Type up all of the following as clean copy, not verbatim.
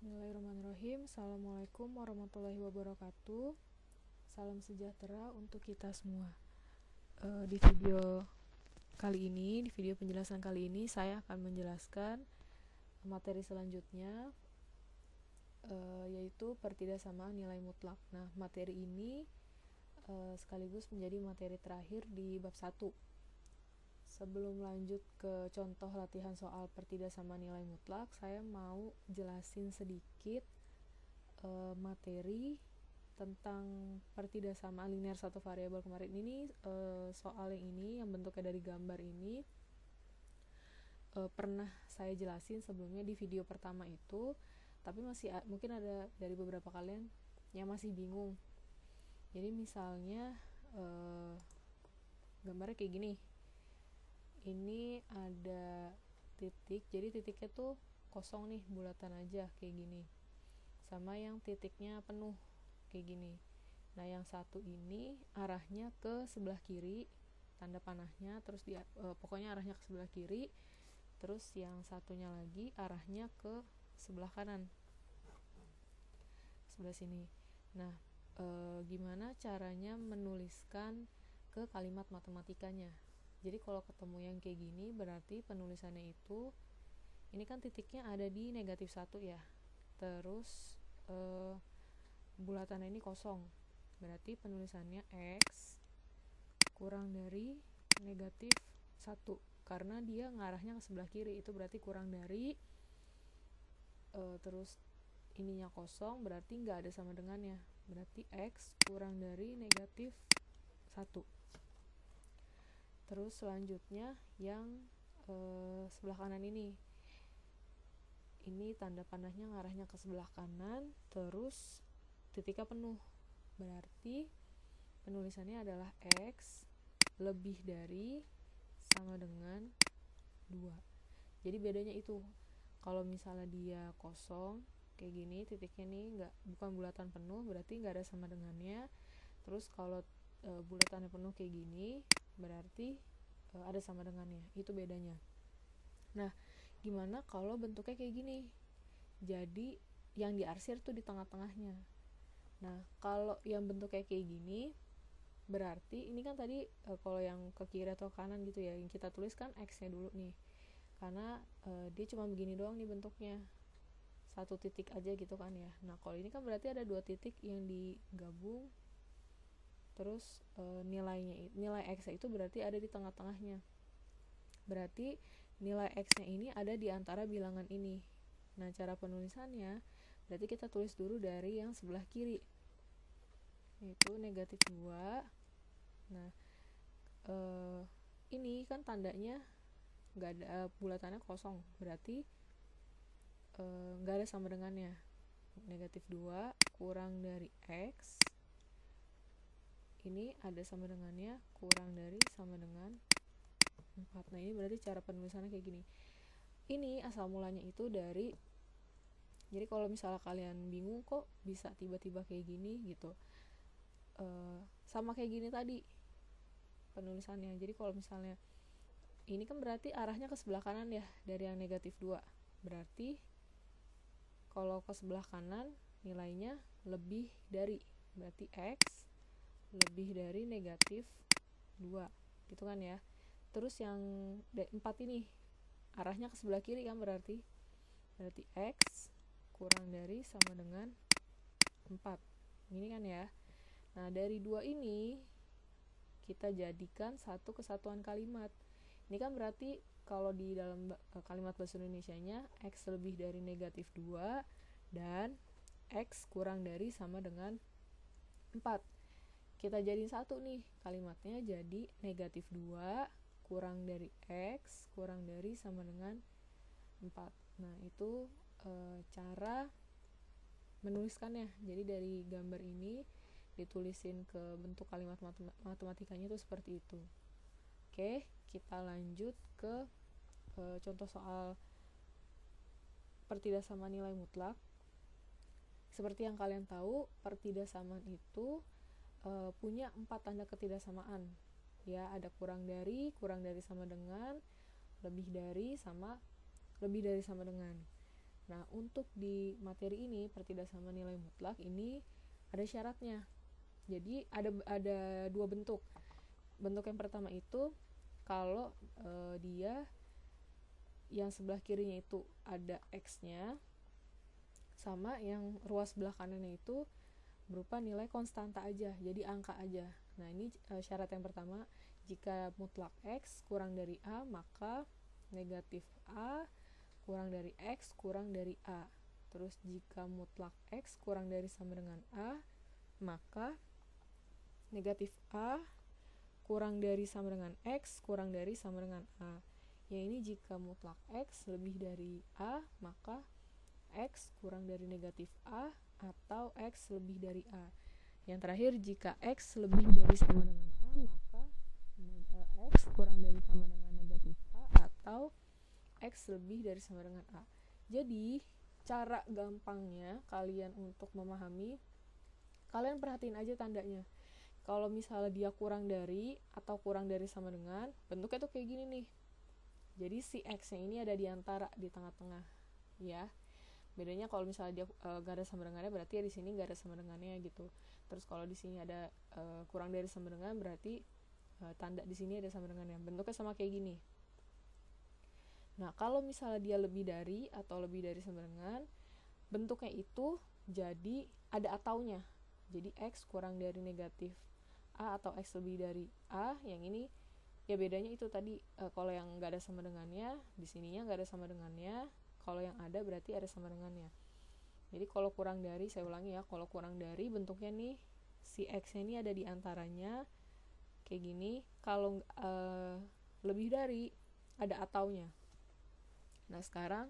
Bismillahirrahmanirrahim. Assalamualaikum warahmatullahi wabarakatuh. Salam sejahtera untuk kita semua. Di video penjelasan kali ini, saya akan menjelaskan materi selanjutnya, yaitu pertidaksamaan nilai mutlak. Nah, materi ini sekaligus menjadi materi terakhir di bab 1. Sebelum lanjut ke contoh latihan soal pertidaksamaan nilai mutlak, saya mau jelasin sedikit materi tentang pertidaksamaan linear satu variabel kemarin ini. Soal yang bentuknya dari gambar ini pernah saya jelasin sebelumnya di video pertama itu, tapi mungkin ada dari beberapa kalian yang masih bingung. Jadi misalnya gambarnya kayak gini. Ini ada titik, jadi titiknya tuh kosong nih, bulatan aja kayak gini, sama yang titiknya penuh kayak gini. Nah, yang satu ini arahnya ke sebelah kiri, tanda panahnya, terus pokoknya arahnya ke sebelah kiri. Terus yang satunya lagi arahnya ke sebelah kanan, sebelah sini. Nah, gimana caranya menuliskan ke kalimat matematikanya? Jadi kalau ketemu yang kayak gini, berarti penulisannya itu, ini kan titiknya ada di negatif 1 ya. Terus bulatannya ini kosong. Berarti penulisannya X kurang dari negatif 1. Karena dia ngarahnya ke sebelah kiri, itu berarti kurang dari, terus ininya kosong, berarti nggak ada sama dengannya. Berarti X kurang dari negatif 1. Terus selanjutnya yang sebelah kanan ini tanda panahnya ngarahnya ke sebelah kanan, terus titiknya penuh, berarti penulisannya adalah X lebih dari sama dengan 2. Jadi bedanya itu, kalau misalnya dia kosong kayak gini, titiknya nih bukan bulatan penuh, berarti nggak ada sama dengannya. Terus kalau bulatannya penuh kayak gini, berarti ada sama dengannya. Itu bedanya. Nah, gimana kalau bentuknya kayak gini? Jadi yang diarsir tuh di tengah-tengahnya. Nah, kalau yang bentuknya kayak gini, berarti ini kan tadi kalau yang ke kiri atau kanan gitu ya, yang kita tulis kan X-nya dulu nih, karena dia cuma begini doang nih bentuknya, satu titik aja gitu kan ya. Nah, kalau ini kan berarti ada 2 titik yang digabung, terus nilai X itu berarti ada di tengah-tengahnya. Berarti nilai X-nya ini ada di antara bilangan ini. Nah, cara penulisannya berarti kita tulis dulu dari yang sebelah kiri, yaitu negatif 2. Nah, ini kan tandanya nggak ada, bulatannya kosong, berarti nggak ada sama dengannya. Negatif 2 kurang dari X, ini ada sama dengannya, kurang dari sama dengan 4. Nah, ini berarti cara penulisannya kayak gini. Ini asal mulanya itu dari, jadi kalau misalnya kalian bingung kok bisa tiba-tiba kayak gini gitu, sama kayak gini tadi penulisannya. Jadi kalau misalnya ini kan berarti arahnya ke sebelah kanan ya, dari yang negatif 2. Berarti kalau ke sebelah kanan nilainya lebih dari, berarti X lebih dari negatif 2 gitu kan ya. Terus yang 4 ini arahnya ke sebelah kiri kan, berarti X kurang dari sama dengan 4. Ini kan ya. Nah, dari 2 ini kita jadikan satu kesatuan kalimat. Ini kan berarti kalau di dalam kalimat bahasa Indonesianya, X lebih dari negatif 2 dan X kurang dari sama dengan 4. Kita jadiin satu nih kalimatnya, jadi negatif 2 kurang dari X kurang dari sama dengan 4. Nah, itu cara menuliskannya. Jadi dari gambar ini ditulisin ke bentuk kalimat matematikanya itu seperti itu. Oke, kita lanjut ke contoh soal pertidaksamaan nilai mutlak. Seperti yang kalian tahu, pertidaksamaan itu punya 4 tanda ketidaksamaan ya. Ada kurang dari sama dengan, lebih dari sama dengan. Nah, untuk di materi ini pertidaksama nilai mutlak ini ada syaratnya. Jadi ada dua bentuk. Bentuk yang pertama itu kalau dia yang sebelah kirinya itu ada X-nya, sama yang ruas sebelah kanannya itu berupa nilai konstanta aja, jadi angka aja. Nah, ini syarat yang pertama, jika mutlak X kurang dari A, maka negatif A kurang dari X kurang dari A. Terus jika mutlak X kurang dari sama dengan A, maka negatif A kurang dari sama dengan X kurang dari sama dengan A. Yang ini jika mutlak X lebih dari A, maka X kurang dari negatif A atau X lebih dari A. Yang terakhir, jika X lebih dari sama dengan A, maka X kurang dari sama dengan negatif A atau X lebih dari sama dengan A. Jadi, cara gampangnya kalian untuk memahami, kalian perhatiin aja tandanya. Kalau misalnya dia kurang dari atau kurang dari sama dengan, bentuknya tuh kayak gini nih. Jadi si X-nya ini ada di antara, di tengah-tengah, ya. Bedanya kalau misalnya dia gak ada sama dengannya, berarti ya di sini gak ada sama dengannya gitu. Terus kalau di sini ada kurang dari sama dengan, berarti tanda di sini ada sama dengannya. Bentuknya sama kayak gini. Nah, kalau misalnya dia lebih dari atau lebih dari sama dengan, bentuknya itu jadi ada ataunya. Jadi X kurang dari negatif A atau X lebih dari A. Yang ini ya bedanya itu tadi, kalau yang gak ada sama dengannya, di sininya gak ada sama dengannya. Kalau yang ada berarti ada sama dengannya. Jadi kalau kurang dari, saya ulangi ya, kalau kurang dari bentuknya nih, si X-nya ini ada di antaranya kayak gini. Kalau lebih dari, ada ataunya. Nah, sekarang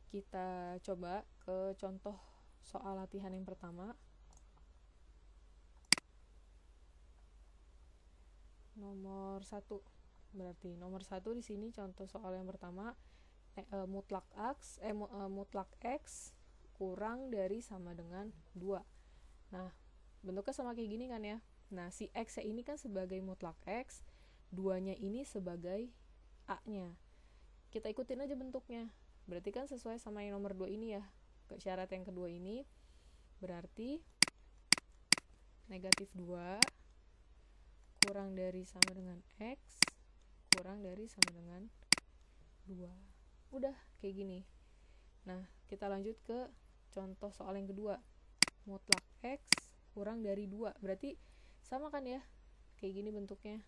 kita coba ke contoh soal latihan yang pertama. Nomor 1. Berarti nomor 1 di sini contoh soal yang pertama, mutlak X kurang dari sama dengan 2. Nah, bentuknya sama kayak gini kan ya. Nah, si X ini kan sebagai mutlak X, 2-nya ini sebagai A-nya. Kita ikutin aja bentuknya. Berarti kan sesuai sama yang nomor 2 ini ya. Ke syarat yang kedua ini berarti negatif 2 kurang dari sama dengan X kurang dari sama dengan 2. Udah kayak gini. Nah, kita lanjut ke contoh soal yang kedua. Mutlak X kurang dari 2. Berarti sama kan ya? Kayak gini bentuknya.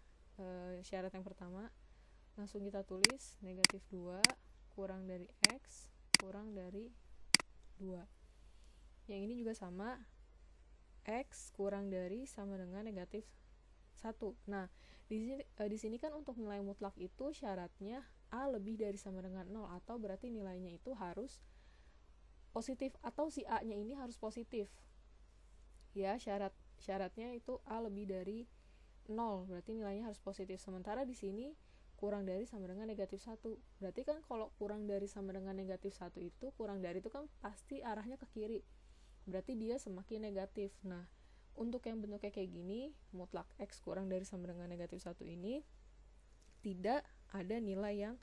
Syarat yang pertama. Langsung kita tulis negatif 2 kurang dari X kurang dari 2. Yang ini juga sama. X kurang dari sama dengan negatif 1. Nah, di sini kan untuk nilai mutlak itu syaratnya A lebih dari sama dengan 0, atau berarti nilainya itu harus positif, atau si A-nya ini harus positif. Ya, syaratnya itu A lebih dari 0, berarti nilainya harus positif. Sementara di sini kurang dari sama dengan negatif 1. Berarti kan kalau kurang dari sama dengan negatif 1 itu, kurang dari itu kan pasti arahnya ke kiri. Berarti dia semakin negatif. Nah, untuk yang bentuknya kayak gini, mutlak X kurang dari sama dengan negatif 1 ini tidak ada nilai yang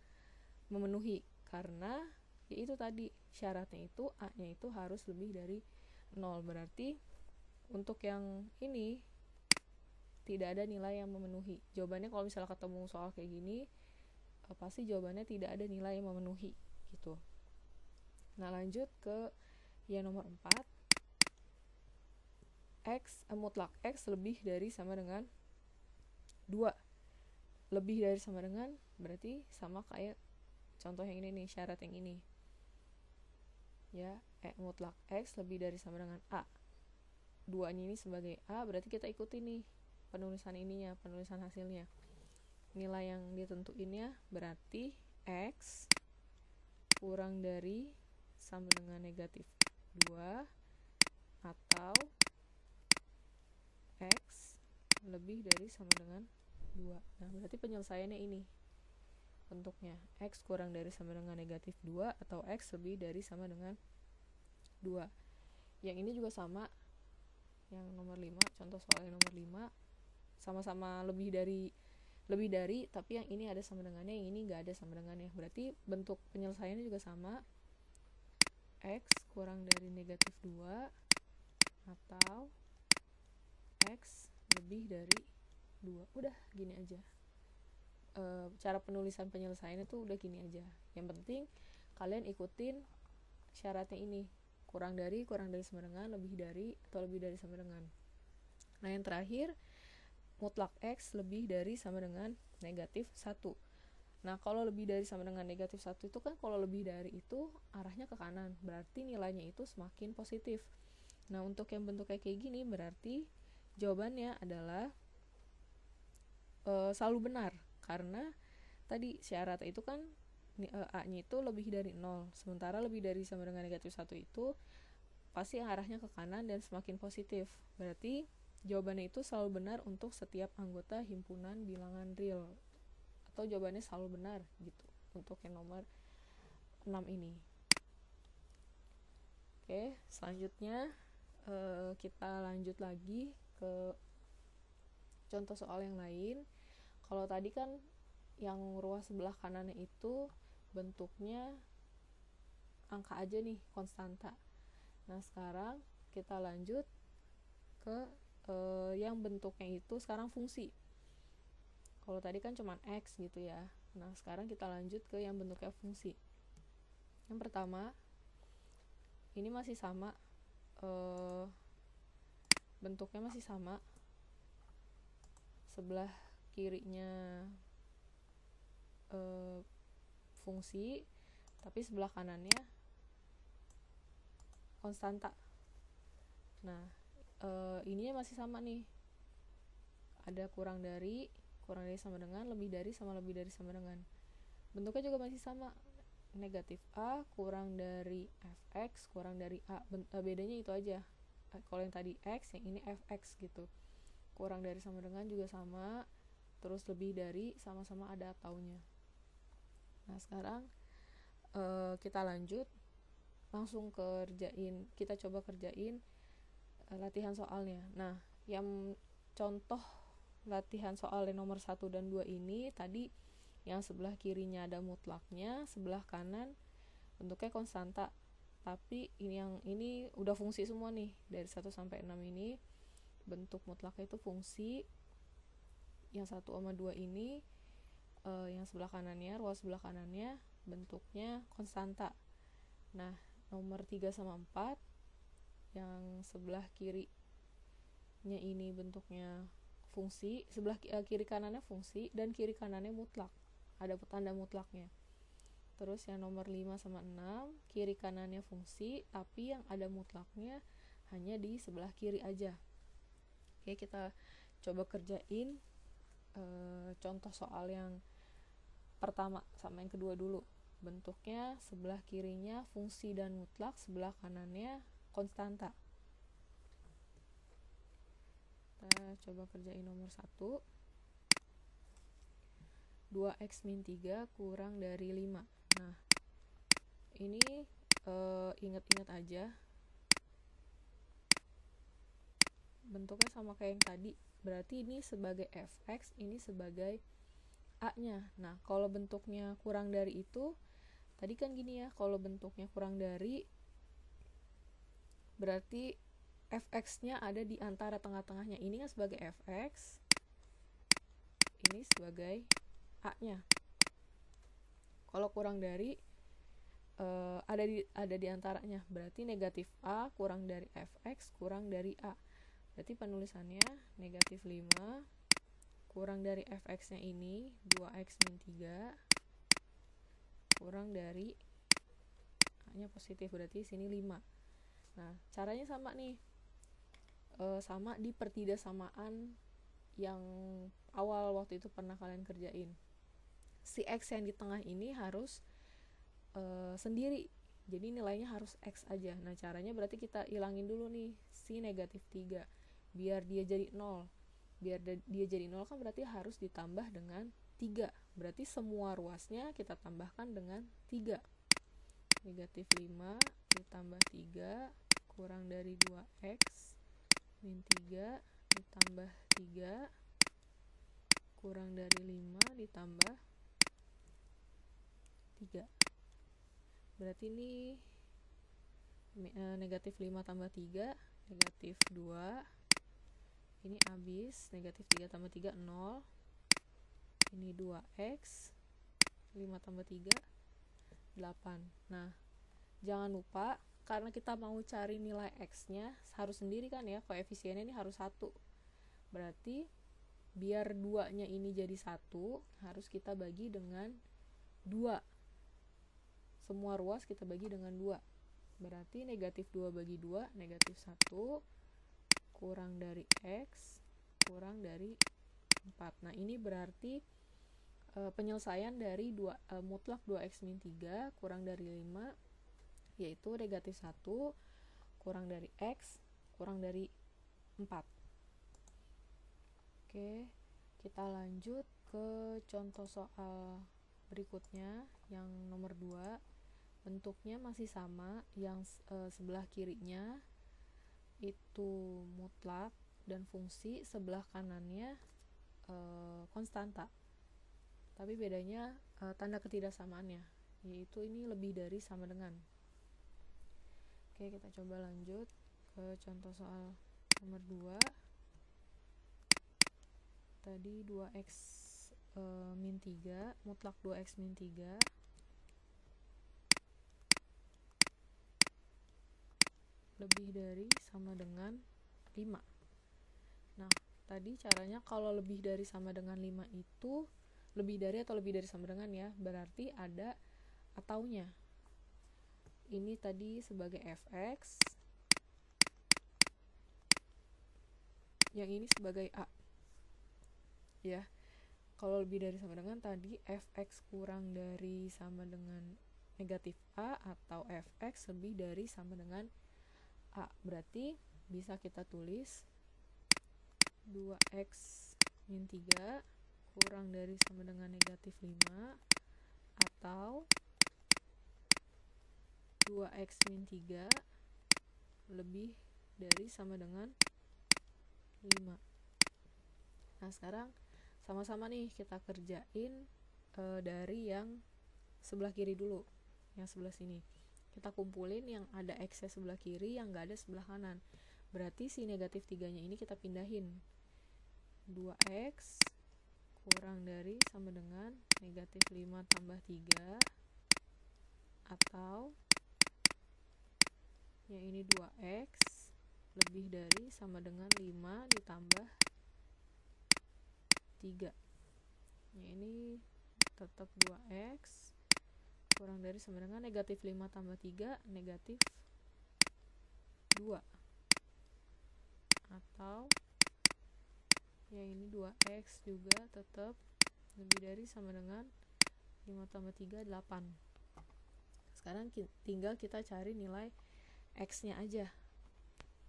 memenuhi, karena yaitu tadi syaratnya itu A-nya itu harus lebih dari 0. Berarti untuk yang ini tidak ada nilai yang memenuhi. Jawabannya kalau misalnya ketemu soal kayak gini, pasti jawabannya tidak ada nilai yang memenuhi gitu. Nah, lanjut ke yang nomor 4. Mutlak X lebih dari sama dengan 2. Lebih dari sama dengan berarti sama kayak contoh yang ini nih, syarat yang ini. Ya, mutlak X lebih dari sama dengan A. 2-nya ini sebagai A, berarti kita ikuti nih penulisan ininya, penulisan hasilnya. Nilai yang ditentuinnya berarti X kurang dari sama dengan negatif 2 atau X lebih dari sama dengan 2. Nah, berarti penyelesaiannya ini bentuknya X kurang dari sama dengan negatif 2 atau X lebih dari sama dengan 2. Yang ini juga sama, yang nomor 5, contoh soal yang nomor 5, sama-sama lebih dari, tapi yang ini ada sama dengannya, yang ini gak ada sama dengannya. Berarti bentuk penyelesaiannya juga sama. x kurang dari negatif 2 atau x lebih dari 2. Udah gini aja. Cara penulisan penyelesaiannya tuh udah gini aja. Yang penting kalian ikutin syaratnya ini, kurang dari sama dengan, lebih dari atau lebih dari sama dengan. Nah yang terakhir, mutlak x lebih dari sama dengan negatif 1. Nah kalau lebih dari sama dengan negatif 1 itu kan, kalau lebih dari itu arahnya ke kanan, berarti nilainya itu semakin positif. Nah untuk yang bentuknya kayak gini berarti jawabannya adalah selalu benar, karena tadi syarat itu kan A-nya itu lebih dari 0, sementara lebih dari sama dengan negatif 1 itu pasti arahnya ke kanan dan semakin positif. Berarti jawabannya itu selalu benar untuk setiap anggota himpunan bilangan real, atau jawabannya selalu benar gitu untuk yang nomor 6 ini. Oke, selanjutnya kita lanjut lagi ke contoh soal yang lain. Kalau tadi kan yang ruas sebelah kanannya itu bentuknya angka aja nih, konstanta. Nah sekarang kita lanjut ke yang bentuknya itu sekarang fungsi. Kalau tadi kan cuma x gitu ya. Nah sekarang kita lanjut ke yang bentuknya fungsi. Yang pertama, ini masih sama, bentuknya masih sama, sebelah kirinya fungsi, tapi sebelah kanannya konstanta. Nah ininya masih sama nih, ada kurang dari sama dengan, lebih dari sama dengan. Bentuknya juga masih sama, negatif A kurang dari fx kurang dari A. Bedanya itu aja, kalau yang tadi x, yang ini fx gitu. Kurang dari sama dengan juga sama, terus lebih dari sama-sama ada ataunya. Nah sekarang kita lanjut langsung kerjain, kita coba kerjain latihan soalnya. Nah yang contoh latihan soal nomor 1 dan 2 ini tadi yang sebelah kirinya ada mutlaknya, sebelah kanan bentuknya konstanta. Tapi ini udah fungsi semua nih, dari 1 sampai 6 ini bentuk mutlaknya itu fungsi. Yang 1 sama 2 ini yang sebelah kanannya, ruas sebelah kanannya bentuknya konstanta. Nah nomor 3 sama 4 yang sebelah kirinya ini bentuknya fungsi, sebelah kiri kanannya fungsi dan kiri kanannya mutlak, ada tanda mutlaknya. Terus yang nomor 5 sama 6 kiri kanannya fungsi, tapi yang ada mutlaknya hanya di sebelah kiri aja. Oke, kita coba kerjain contoh soal yang pertama sama yang kedua dulu. Bentuknya sebelah kirinya fungsi dan mutlak, sebelah kanannya konstanta. Kita coba kerjain nomor 1. 2x min 3 kurang dari 5. Nah ini ingat-ingat aja, bentuknya sama kayak yang tadi, berarti ini sebagai fx, ini sebagai a nya. Nah kalau bentuknya kurang dari itu tadi kan gini ya, kalau bentuknya kurang dari berarti fx nya ada di antara tengah-tengahnya, ini kan sebagai fx, ini sebagai a nya. Kalau kurang dari ada di antaranya, berarti negatif a kurang dari fx kurang dari a. Berarti penulisannya negatif 5 kurang dari fx nya ini 2x min 3 kurang dari a nya positif, berarti sini 5. Nah caranya sama nih, sama di pertidaksamaan yang awal waktu itu pernah kalian kerjain. Si x yang di tengah ini harus sendiri, jadi nilainya harus x aja. Nah caranya berarti kita ilangin dulu nih si negatif 3 biar dia jadi 0. Biar dia jadi 0 kan berarti harus ditambah dengan 3, berarti semua ruasnya kita tambahkan dengan 3. Negatif 5 ditambah 3 kurang dari 2x min 3 ditambah 3 kurang dari 5 ditambah 3. Berarti ini negatif 5 tambah 3 negatif 2, ini habis, negatif 3 tambah 3 0, ini 2x, 5 tambah 3 8. Nah, jangan lupa karena kita mau cari nilai x nya harus sendiri kan ya, koefisiennya ini harus 1, berarti biar 2 nya ini jadi 1 harus kita bagi dengan 2, semua ruas kita bagi dengan 2, berarti negatif 2 bagi 2 negatif 1 kurang dari x kurang dari 4. Nah, ini berarti penyelesaian dari mutlak 2x min 3 kurang dari 5, yaitu negatif 1 kurang dari x kurang dari 4. Oke, kita lanjut ke contoh soal berikutnya yang nomor 2. Bentuknya masih sama, yang sebelah kirinya itu mutlak dan fungsi, sebelah kanannya konstanta. Tapi bedanya tanda ketidaksamaannya, yaitu ini lebih dari sama dengan. Oke, kita coba lanjut ke contoh soal nomor 2. Tadi 2x min 3, mutlak 2x min 3 lebih dari sama dengan 5. Nah, tadi caranya kalau lebih dari sama dengan 5 itu lebih dari atau lebih dari sama dengan ya, berarti ada ataunya. Ini tadi sebagai fx, yang ini sebagai a. Ya. Kalau lebih dari sama dengan tadi fx kurang dari sama dengan negatif a atau fx lebih dari sama dengan a. Berarti bisa kita tulis 2x min 3 kurang dari sama dengan negatif 5 atau 2x min 3 lebih dari sama dengan 5. Nah, sekarang sama-sama nih kita kerjain dari yang sebelah kiri dulu, yang sebelah sini. Kita kumpulin yang ada x-nya sebelah kiri, yang gak ada sebelah kanan. Berarti si negatif 3-nya ini kita pindahin. 2x kurang dari sama dengan negatif 5 tambah 3 atau yang ini 2x lebih dari sama dengan 5 ditambah 3. Yang ini tetap 2x kurang dari sama dengan negatif 5 tambah 3 negatif 2 atau yang ini 2x juga tetap lebih dari sama dengan 5 tambah 3 8. Sekarang tinggal kita cari nilai x nya aja.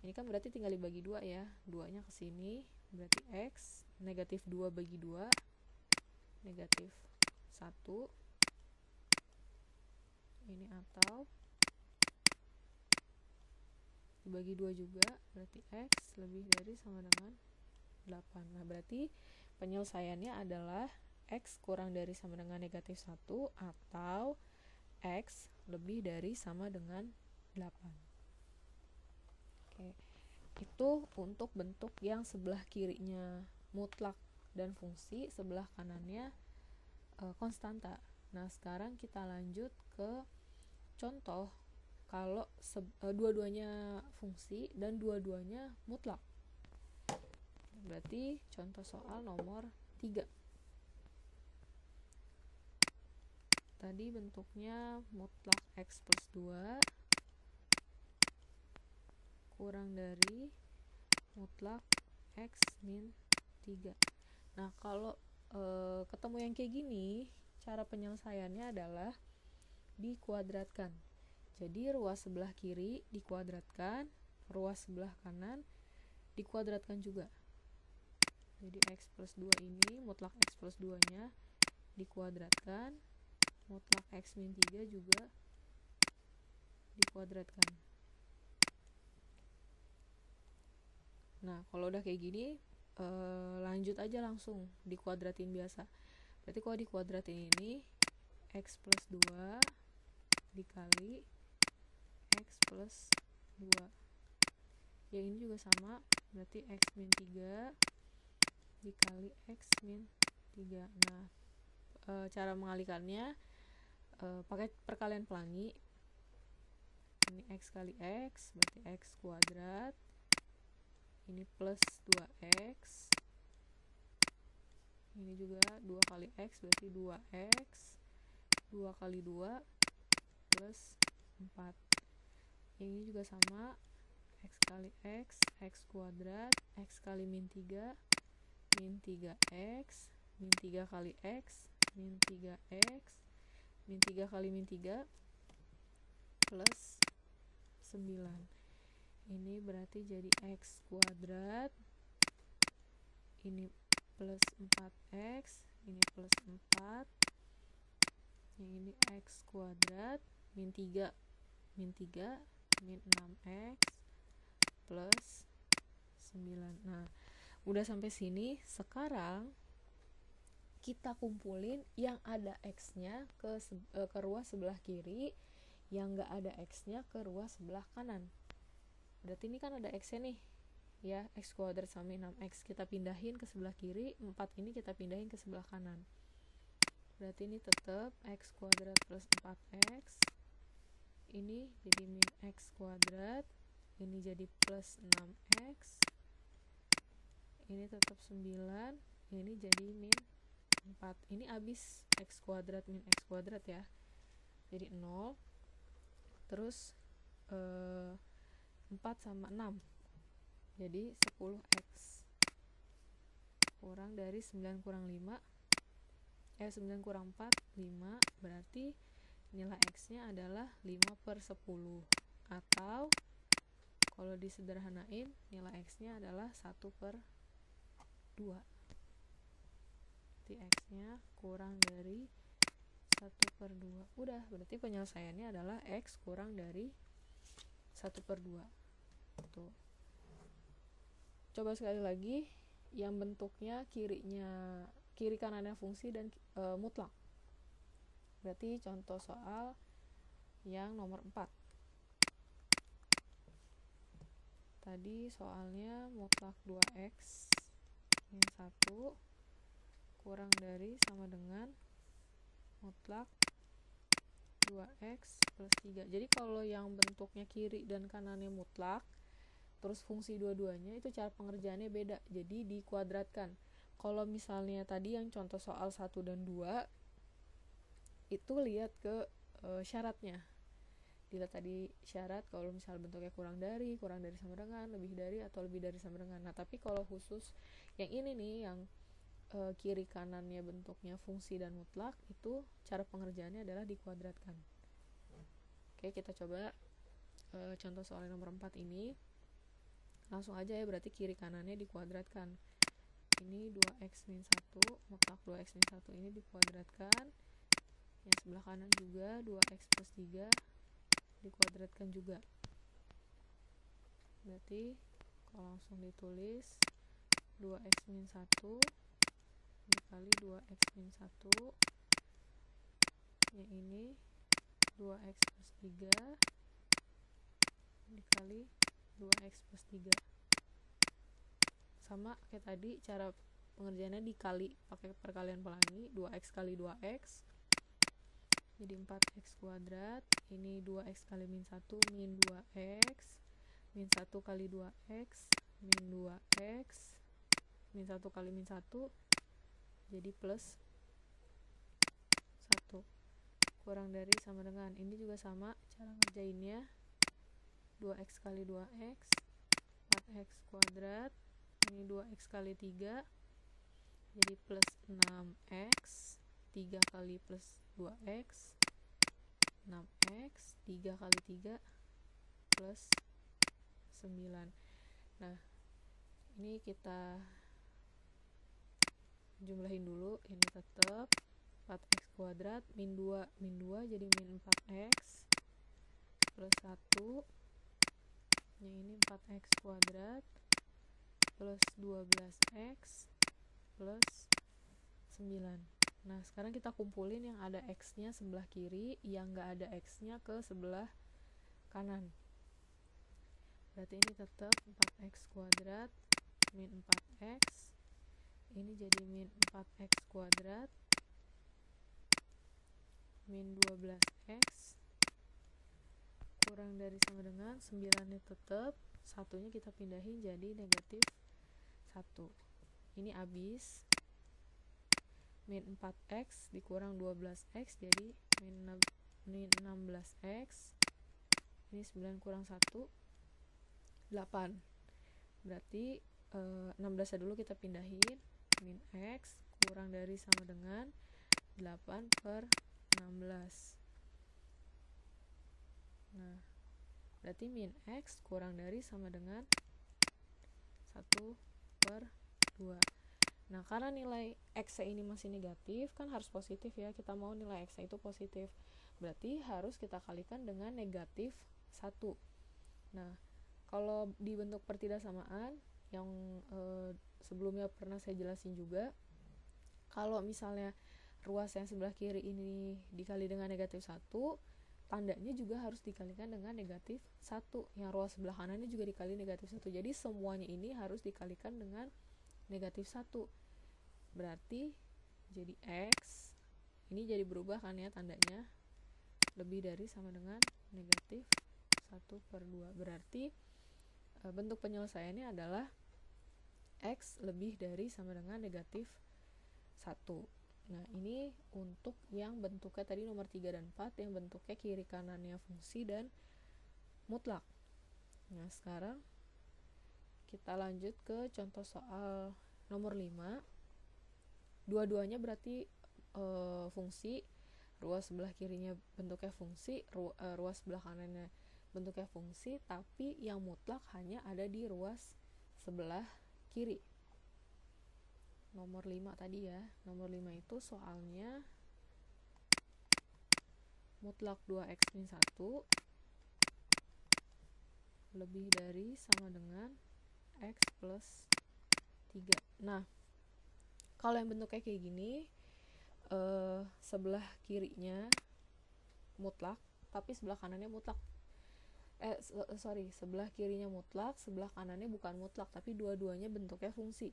Ini kan berarti tinggal dibagi 2 ya, 2 nya ke sini berarti x negatif 2 bagi 2 negatif 1, ini atau dibagi 2 juga berarti x lebih dari sama dengan 8. Nah, berarti penyelesaiannya adalah x kurang dari sama dengan negatif 1 atau x lebih dari sama dengan 8. Oke, itu untuk bentuk yang sebelah kirinya mutlak dan fungsi, sebelah kanannya konstanta. Nah, sekarang kita lanjut ke contoh kalau dua-duanya fungsi dan dua-duanya mutlak. Berarti contoh soal nomor 3. Tadi bentuknya mutlak x plus 2 kurang dari mutlak x min 3. Nah, kalau ketemu yang kayak gini, cara penyelesaiannya adalah dikuadratkan. Jadi ruas sebelah kiri dikuadratkan, ruas sebelah kanan dikuadratkan juga. Jadi x plus 2 ini, mutlak x plus 2 nya dikuadratkan, mutlak x min 3 juga dikuadratkan. Nah, kalau udah kayak gini lanjut aja langsung dikuadratin biasa. Berarti kalau dikuadratin ini x plus 2 dikali X plus 2. Yang ini juga sama, berarti X min 3 dikali X min 3. Nah, cara mengalihkannya pakai perkalian pelangi. Ini X kali X berarti X kuadrat, ini plus 2X, ini juga 2 kali X berarti 2X, 2 kali 2 plus 4. Yang ini juga sama, X kali X kuadrat, X kali min 3, min 3X, min 3 kali X, min 3X, min 3 kali min 3, plus 9. Ini berarti jadi X kuadrat, ini plus 4X, ini plus 4, yang ini X kuadrat, min 3, min 6X, plus 9. Nah, udah sampai sini. Sekarang kita kumpulin yang ada X-nya ke ruas sebelah kiri, yang nggak ada X-nya ke ruas sebelah kanan. Berarti ini kan ada X-nya nih, ya, X kuadrat sama 6X. Kita pindahin ke sebelah kiri, 4 ini kita pindahin ke sebelah kanan. Berarti ini tetap X kuadrat plus 4X. Ini jadi min X kuadrat, ini jadi plus 6X. Ini tetap 9, ini jadi min 4. Ini habis X kuadrat min X kuadrat ya. Jadi 0. Terus 4 sama 6. Jadi 10X. Kurang dari 9 kurang 5. 9 kurang 4, 5. Berarti nilai X-nya adalah 5/10. Atau kalau disederhanain, nilai X-nya adalah 1/2. Berarti X-nya kurang dari 1/2. Udah, berarti penyelesaiannya adalah X kurang dari 1/2. Tuh. Coba sekali lagi, yang bentuknya kiri kanannya fungsi dan mutlak. Berarti contoh soal yang nomor 4. Tadi soalnya mutlak 2X min 1 kurang dari sama dengan mutlak 2X plus 3. Jadi kalau yang bentuknya kiri dan kanannya mutlak, terus fungsi dua-duanya, itu cara pengerjaannya beda. Jadi dikuadratkan. Kalau misalnya tadi yang contoh soal 1 dan 2, itu lihat ke syaratnya. Dilihat tadi syarat, kalau misal bentuknya kurang dari sama dengan, lebih dari atau lebih dari sama dengan. Nah, tapi kalau khusus yang ini nih, yang kiri kanannya bentuknya fungsi dan mutlak, itu cara pengerjaannya adalah dikuadratkan. Oke, kita coba contoh soal nomor 4 ini. Langsung aja ya, berarti kiri kanannya dikuadratkan. Ini 2X min 1, mutlak 2X min 1 ini dikuadratkan. Yang sebelah kanan juga 2X plus 3 dikuadratkan juga. Berarti kalau langsung ditulis 2X min 1 dikali 2X min 1, yang ini 2X plus 3 dikali 2X plus 3. Sama kayak tadi, cara pengerjaannya dikali pakai perkalian pelangi. 2X kali 2X jadi 4X kuadrat. Ini 2X kali min 1 min 2X, min 1 kali 2X min 2X, min 1 kali min 1 jadi plus 1 kurang dari sama dengan. Ini juga sama cara ngerjainnya. 2X kali 2X 4X kuadrat, ini 2X kali 3 jadi plus 6X, 3 kali plus 2X 6X, 3 kali 3 plus 9. Nah, ini kita jumlahin dulu. Ini tetap 4X kuadrat min 2 jadi min 4X plus 1, yang ini 4X kuadrat plus 12X plus 9. Nah, sekarang kita kumpulin yang ada X-nya sebelah kiri, yang nggak ada X-nya ke sebelah kanan. Berarti ini tetap 4x kuadrat min 4x, ini jadi min 4x kuadrat min 12x kurang dari sama dengan 9 nya tetap, satunya kita pindahin jadi negatif 1. Ini habis, min 4x dikurang 12x jadi min 16x, ini 9 kurang 1 8. Berarti 16 nya dulu kita pindahin, min x kurang dari sama dengan 8 per 16. Nah, berarti min x kurang dari sama dengan 1 per 2. Nah, karena nilai x ini masih negatif, kan harus positif ya, kita mau nilai x itu positif, berarti harus kita kalikan dengan negatif 1. Nah, kalau di bentuk pertidaksamaan yang sebelumnya pernah saya jelasin juga, kalau misalnya ruas yang sebelah kiri ini dikali dengan negatif 1, tandanya juga harus dikalikan dengan negatif 1, yang ruas sebelah kanannya juga dikali negatif 1, jadi semuanya ini harus dikalikan dengan negatif 1. Berarti jadi x ini jadi berubah kan ya, tandanya lebih dari sama dengan negatif 1 per 2. Berarti bentuk penyelesaiannya adalah x lebih dari sama dengan negatif 1. Nah, ini untuk yang bentuknya tadi nomor 3 dan 4, yang bentuknya kiri kanannya fungsi dan mutlak. Nah, sekarang kita lanjut ke contoh soal nomor 5. Dua-duanya berarti fungsi, ruas sebelah kirinya bentuknya fungsi, ruas sebelah kanannya bentuknya fungsi, tapi yang mutlak hanya ada di ruas sebelah kiri. Nomor 5 tadi ya, nomor 5 itu soalnya mutlak 2x min 1 lebih dari sama dengan x plus 3. Nah, kalau yang bentuknya kayak gini, sebelah kirinya mutlak, tapi sebelah kanannya mutlak. Sebelah kirinya mutlak, sebelah kanannya bukan mutlak, tapi dua-duanya bentuknya fungsi.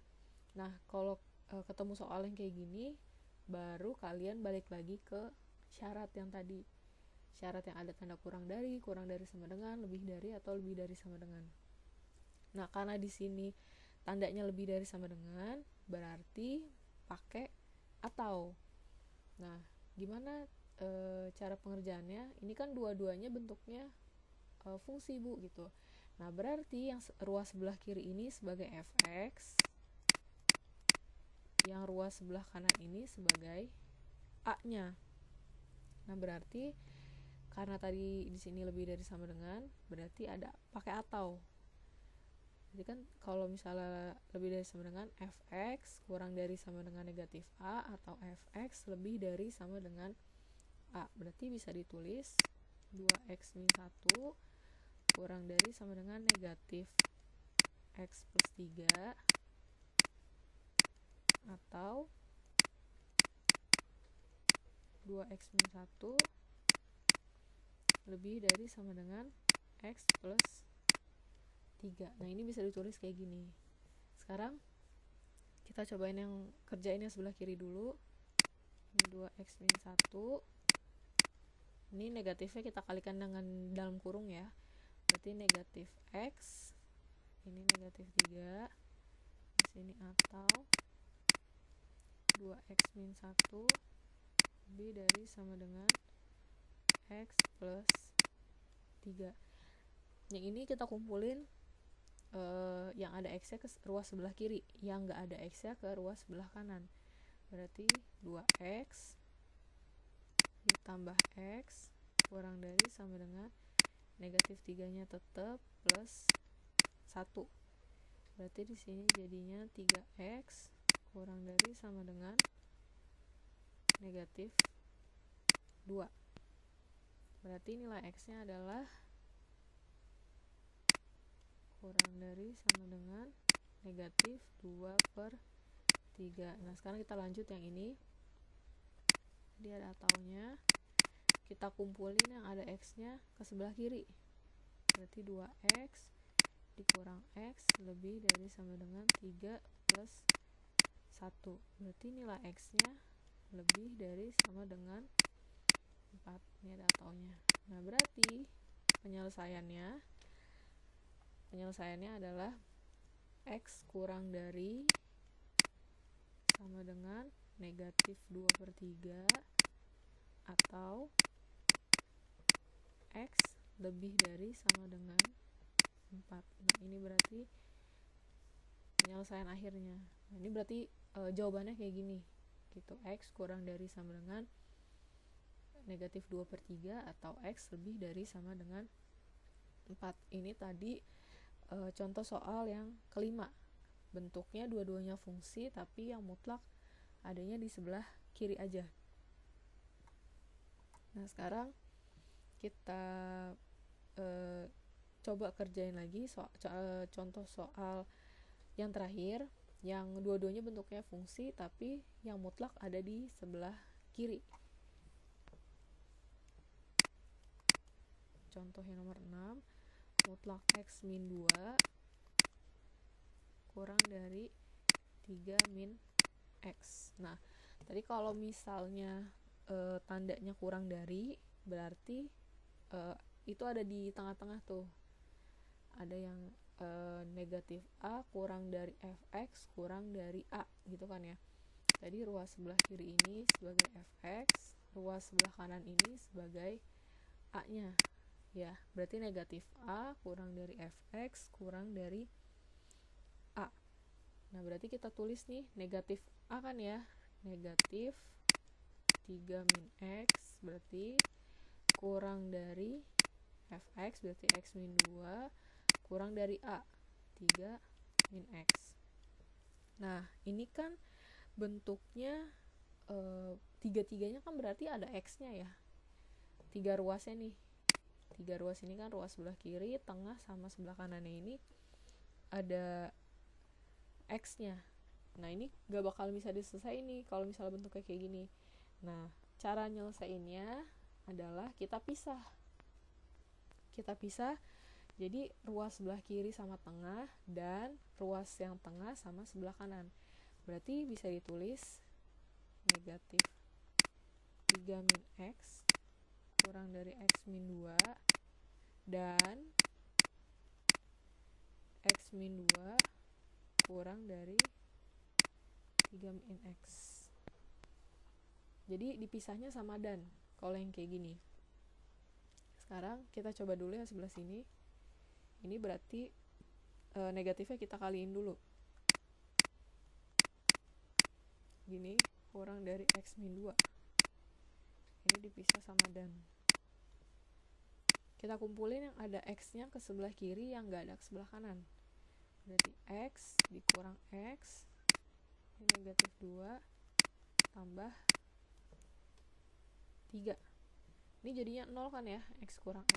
Nah, kalau ketemu soal yang kayak gini, baru kalian balik lagi ke syarat yang tadi, syarat yang ada tanda kurang dari sama dengan, lebih dari, atau lebih dari sama dengan. Nah, karena di sini tandanya lebih dari sama dengan, berarti pakai atau. Nah, gimana cara pengerjaannya? Ini kan dua-duanya bentuknya fungsi, Bu, gitu. Nah, berarti yang ruas sebelah kiri ini sebagai fx, yang ruas sebelah kanan ini sebagai a-nya. Nah, berarti karena tadi di sini lebih dari sama dengan, berarti ada pakai atau. Jadi kan kalau misalnya lebih dari sama dengan fx kurang dari sama dengan negatif a, atau fx lebih dari sama dengan a, berarti bisa ditulis 2x min 1 kurang dari sama dengan negatif x plus 3, atau 2x min 1 lebih dari sama dengan x plus 3. Nah, ini bisa ditulis kayak gini. Sekarang kita cobain yang kerjain yang sebelah kiri dulu. Ini 2x min 1, ini negatifnya kita kalikan dengan dalam kurung ya, berarti negatif x, ini negatif 3, di sini atau 2x min 1 lebih dari sama dengan x plus 3. Yang ini kita kumpulin yang ada x-nya ke ruas sebelah kiri, yang nggak ada x-nya ke ruas sebelah kanan. Berarti 2x ditambah x kurang dari sama dengan negatif 3-nya tetap plus 1. Berarti di sini jadinya 3x kurang dari sama dengan negatif 2. Berarti nilai x-nya adalah kurang dari sama dengan negatif 2 per 3. Nah, sekarang kita lanjut yang ini. Dia ada ataunya. Kita kumpulin yang ada x-nya ke sebelah kiri. berarti 2x dikurang x lebih dari sama dengan 3 plus 1, berarti nilai x nya lebih dari sama dengan 4. Ini ada ataunya. Nah berarti penyelesaiannya adalah x kurang dari sama dengan negatif 2/3 atau x lebih dari sama dengan 4. Nah ini berarti penyelesaian akhirnya. Nah, ini berarti jawabannya kayak gini gitu, x kurang dari sama dengan negatif 2/3 atau x lebih dari sama dengan 4. Ini tadi contoh soal yang kelima, bentuknya dua-duanya fungsi tapi yang mutlak adanya di sebelah kiri aja. Nah sekarang kita coba kerjain lagi contoh soal yang terakhir, yang dua-duanya bentuknya fungsi tapi yang mutlak ada di sebelah kiri. Contoh yang nomor 6, mutlak x min 2 kurang dari 3 min x. Nah tadi kalau misalnya tandanya kurang dari, berarti itu ada di tengah-tengah tuh, ada yang negatif a kurang dari fx kurang dari a gitu kan ya. Tadi ruas sebelah kiri ini sebagai fx, ruas sebelah kanan ini sebagai a nya ya, berarti negatif a kurang dari fx kurang dari a. Nah berarti kita tulis nih negatif a kan ya, negatif 3 min x berarti kurang dari fx berarti x min 2 kurang dari a 3 min x. Nah ini kan bentuknya tiga-tiganya kan berarti ada x nya ya, tiga ruasnya nih, tiga ruas ini kan ruas sebelah kiri, tengah sama sebelah kanannya ini ada x nya. Nah ini gak bakal bisa diselesaikan nih kalau misalnya bentuknya kayak gini. Nah cara nyelesainnya adalah kita pisah, jadi ruas sebelah kiri sama tengah dan ruas yang tengah sama sebelah kanan. Berarti bisa ditulis negatif 3 min x kurang dari x min 2 dan x min 2 kurang dari 3 min x. Jadi dipisahnya sama dan kalau yang kayak gini. Sekarang kita coba dulu yang sebelah sini. Ini berarti negatifnya kita kaliin dulu. Gini kurang dari x min 2. Ini dipisah sama dan. Kita kumpulin yang ada x-nya ke sebelah kiri, yang gak ada ke sebelah kanan. Berarti x dikurang x, ini negatif 2, tambah 3. Ini jadinya 0 kan ya, x kurang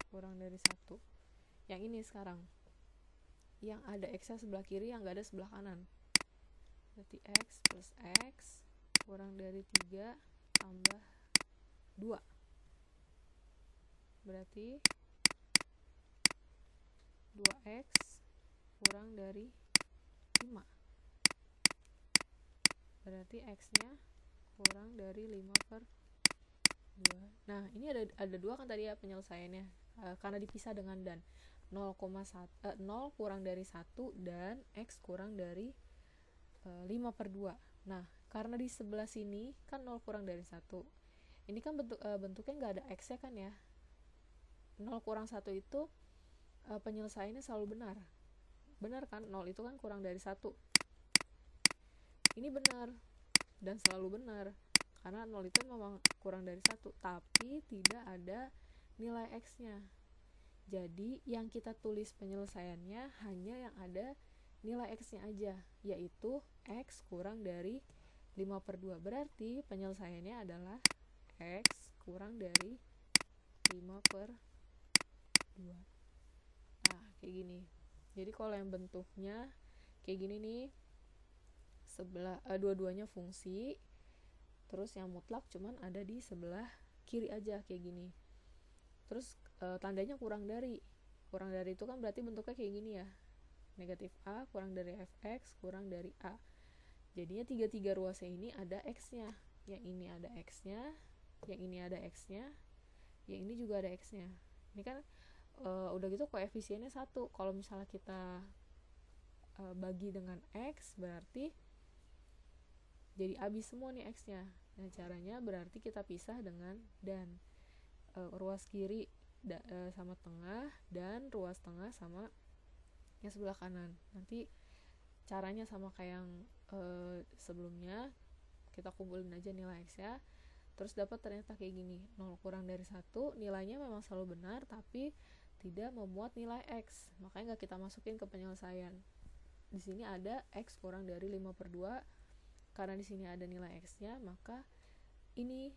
kurang dari 1. Yang ini sekarang, yang ada x-nya sebelah kiri, yang gak ada sebelah kanan. Berarti x plus x kurang dari 3 tambah 2. Berarti 2x kurang dari 5. Berarti x-nya kurang dari 5/2. Nah ini ada 2 kan tadi ya penyelesaiannya, karena dipisah dengan dan 0, 0 kurang dari 1 dan x kurang dari 5/2. Nah karena di sebelah sini kan 0 kurang dari 1, ini kan bentuknya nggak ada x-nya kan ya. 0 kurang 1 itu penyelesaiannya selalu benar kan, 0 itu kan kurang dari 1. Ini benar dan selalu benar karena 0 itu memang kurang dari 1, tapi tidak ada nilai x-nya. Jadi yang kita tulis penyelesaiannya hanya yang ada nilai x-nya aja, yaitu x kurang dari 5/2. Berarti penyelesaiannya adalah x kurang dari 5/2. Nah kayak gini. Jadi kalau yang bentuknya kayak gini nih, dua-duanya fungsi, terus yang mutlak cuman ada di sebelah kiri aja kayak gini. terus tandanya kurang dari itu kan berarti bentuknya kayak gini ya, negatif A kurang dari fx kurang dari A. Jadinya tiga ruasnya ini ada x-nya, yang ini ada x-nya, yang ini ada x-nya, yang ini juga ada x-nya. Ini kan udah gitu koefisiennya 1. Kalau misalnya kita bagi dengan x, berarti jadi habis semua nih x-nya. Nah caranya berarti kita pisah dengan dan ruas kiri sama tengah, dan ruas tengah sama yang sebelah kanan. Nanti caranya sama kayak yang sebelumnya, kita kumpulin aja nilai x ya, terus dapat ternyata kayak gini, 0 kurang dari 1, nilainya memang selalu benar tapi tidak memuat nilai x, makanya nggak kita masukin ke penyelesaian. Di sini ada x kurang dari 5/2, karena di sini ada nilai x-nya, maka ini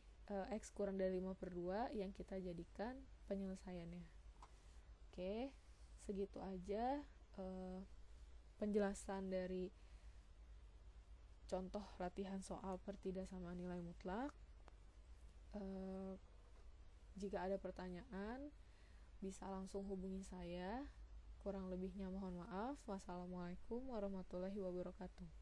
x kurang dari 5/2 yang kita jadikan penyelesaiannya. Oke, segitu aja penjelasan dari contoh latihan soal per tidak sama nilai mutlak. Jika ada pertanyaan bisa langsung hubungi saya. Kurang lebihnya mohon maaf. Wassalamualaikum warahmatullahi wabarakatuh.